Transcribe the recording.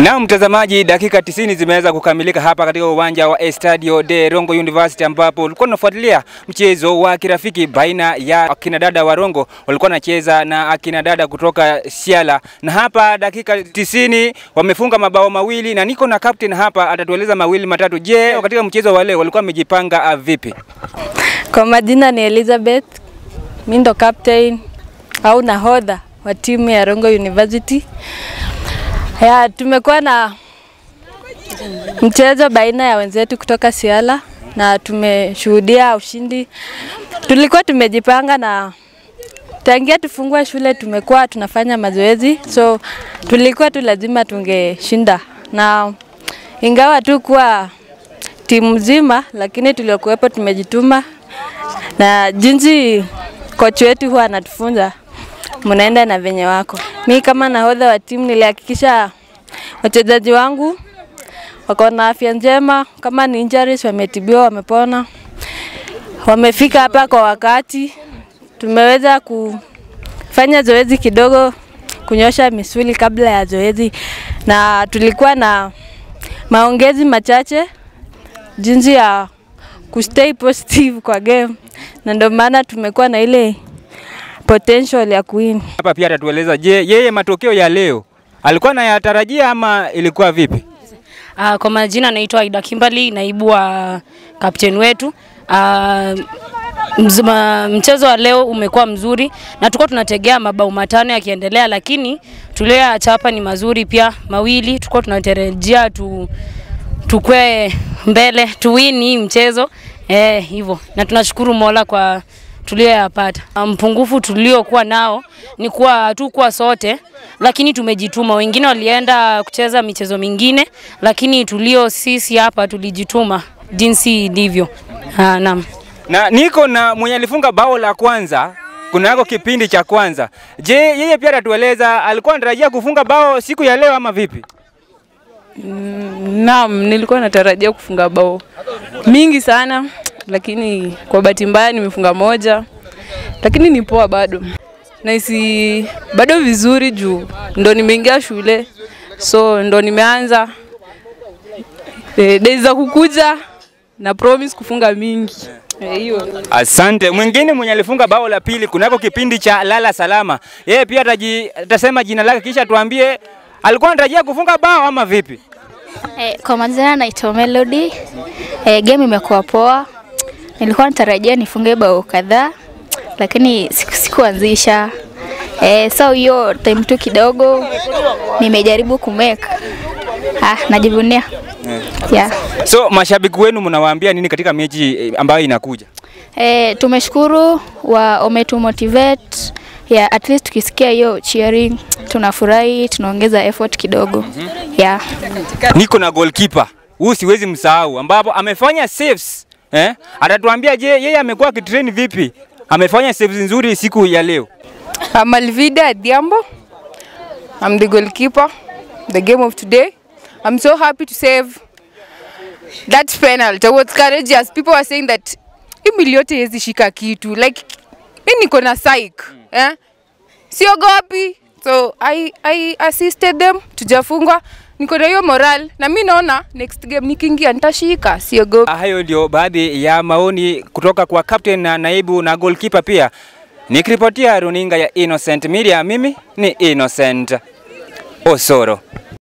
Na mtazamaji, dakika 90 zimeweza kukamilika hapa katika uwanja wa Estadio de Rongo University, ambapo ulikuwa unafuatilia mchezo wa kirafiki baina ya akina dada wa Rongo walikuwa wanacheza na akina dada kutoka Siala. Na hapa dakika 90 wamefunga mabao mawili, na niko na captain hapa atatueleza mawili matatu. Je, katika mchezo wa leo walikuwa wamejipanga vipi? Kwa majina ni Elizabeth, mimi ndo captain au nahodha wa timu ya Rongo University. Tumekuwa na mchezo baina ya wenzetu kutoka Siala na tumeshuhudia ushindi. Tulikuwa tumejipanga na tangia tufungwe shule tumekuwa tunafanya mazoezi, so tulikuwa tu lazima tungeshinda. Na ingawa tu kwa timu nzima, lakini tuliokuwepo tumejituma, na jinsi coach wetu huwa anatufunza mnaenda na venye wako. Mimi kama nahodha wa timu nilihakikisha wachezaji wangu wako na afya njema, kama ni injuries wametibiwa, wamepona, wamefika hapa kwa wakati. Tumeweza kufanya zoezi kidogo, kunyosha misuli kabla ya zoezi, na tulikuwa na maongezi machache jinsi ya kustay positive kwa game, na ndio maana tumekuwa na ile potential ya kuwin. Hapa pia atatueleza, je, yeye matokeo ya leo alikuwa anayatarajia ama ilikuwa vipi? Kwa majina naitwa Aida Kimberly, naibu wa captain wetu. Mchezo wa leo umekuwa mzuri na tulikuwa tunategea mabao matano yakiendelea, lakini tulioacha hapa ni mazuri pia mawili. Tulikuwa tunatarajia tukwe mbele, tuwin hii mchezo hivyo, na tunashukuru Mola kwa tulioyapata. Mpungufu tuliokuwa nao ni kuwa hatukuwa sote, lakini tumejituma. Wengine walienda kucheza michezo mingine, lakini sisi hapa tulijituma jinsi ndivyo. Naam. Na niko na mwenye alifunga bao la kwanza kunako kipindi cha kwanza. Je, yeye pia atatueleza alikuwa anatarajia kufunga bao siku ya leo ama vipi? Naam, nilikuwa natarajia kufunga bao mingi sana, lakini kwa bahati mbaya nimefunga moja. Lakini ni poa bado. Naisi bado vizuri juu ndo nimeingia shule. So ndo nimeanza days za kukuja na promise kufunga mingi. Hiyo. Asante. Mwingine mwenye alifunga bao la pili kunako kipindi cha lala salama. Yeye pia atasema jina lake kisha tuambie alikuwa anatarajia kufunga bao ama vipi? Kwa majina naitwa Melody. Game imekuwa poa. Nilikuwa natarajia nifunge bao kadhaa, lakini sikuanzisha. So hiyo time tu kidogo nimejaribu kumake. Najivunia. Yeah. So mashabiki wenu mnawaambia nini katika mechi ambayo inakuja? Tumeshukuru wametu motivate. Yeah, at least tukisikia hiyo cheering tunafurahi, tunaongeza effort kidogo. Yeah. Niko na goalkeeper. Huyu siwezi msahau, ambapo amefanya saves. Atatuambia je, yeye amekuwa akitrain vipi? Amefanya saves nzuri siku ya leo. Malvida Diambo. I'm the goalkeeper the game of today. I'm so happy to save that penalty. I was courageous. People were saying that Emiliote hezi shika kitu. Like, mimi niko na psych. Siogopi. So I assisted them, tujafungwa. Niko na hiyo moral na mimi naona next game nikiingia nitashika, siogopi. Hayo ndio baadhi ya maoni kutoka kwa captain na naibu na goalkeeper pia. Nikiripotia runinga ya Innocent Media, mimi ni Innocent Osoro.